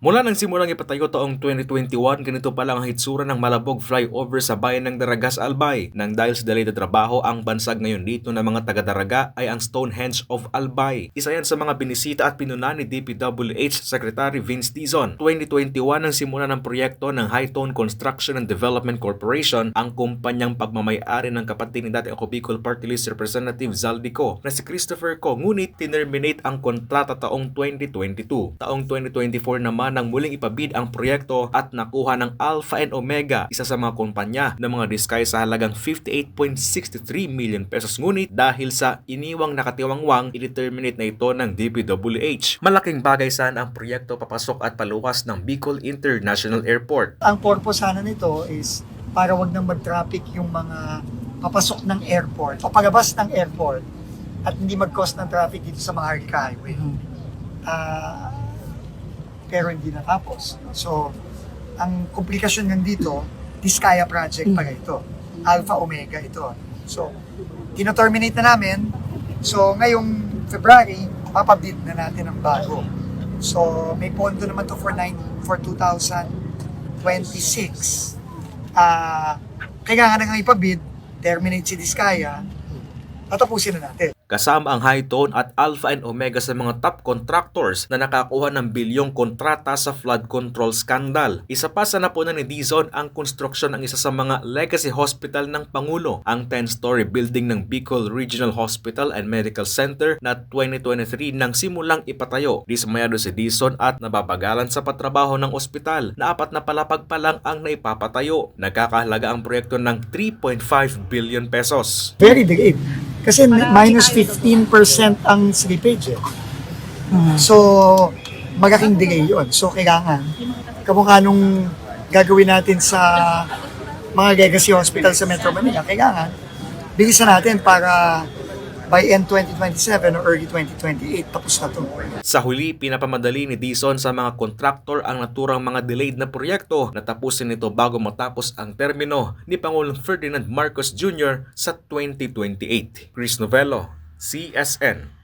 Mula nang simulang ipatayo taong 2021, ganito pa lang ang hitsura ng Malabog flyover sa bayan ng Daragas, Albay. Nang dahil sa delayed na trabaho, ang bansag ngayon dito ng mga taga-Daraga ay ang Stonehenge of Albay. Isa yan sa mga binisita at pinuna ni DPWH Secretary Vince Dizon. 2021 nang simula ng proyekto ng High-Tone Construction and Development Corporation, ang kumpanyang pagmamay-ari ng kapatid ni dating Ako Bicol Party List Representative Zaldico na si Christopher Co. Ngunit tinerminate ang kontrata taong 2022. Taong 2024 naman nang muling ipabid ang proyekto at nakuha ng Alpha and Omega, isa sa mga kumpanya ng mga diskaya sa halagang 58.63 million pesos. Ngunit dahil sa iniwang nakatiwangwang, i-determinate na ito ng DPWH. Malaking bagay sana ang proyekto papasok at paluwas ng Bicol International Airport. Ang purpose sana nito is para wag nang mag-traffic yung mga papasok ng airport o palabas ng airport at hindi mag-cause ng traffic dito sa Maharlika Highway. Pero hindi natapos. So, ang komplikasyon nandito, Diskaya project pala ito. Alpha Omega ito. So, tino-terminate na namin. So, ngayong February, papabid na natin ang bago. So, may pondo naman to for 2026. Kailangan na nga ipabid, terminate si Diskaya, tatapusin na natin. Kasama ang High-Tone at Alpha and Omega sa mga top contractors na nakakuha ng bilyong kontrata sa flood control scandal. Isa pa sa napuna ni Dizon ang konstruksyon ng isa sa mga legacy hospital ng Pangulo, ang 10-story building ng Bicol Regional Hospital and Medical Center na 2023 nang simulang ipatayo. Dismayado si Dizon at nababagalan sa patrabaho ng ospital na 4 na palapag pa lang ang naipapatayo. Nagkakahalaga ang proyekto ng 3.5 billion pesos. Very delayed. Kasi minus 15% ang slippage eh. So, malaking delay yun. So, kailangan, kamukha nung gagawin natin sa mga legacy hospital sa Metro Manila, kailangan, bilisan natin para by end 2027 or early 2028, tapos na ito. Sa huli, pinapamadali ni Dizon sa mga kontraktor ang naturang mga delayed na proyekto na tapusin nito bago matapos ang termino ni Pangulong Ferdinand Marcos Jr. sa 2028. Chris Novello, CSN.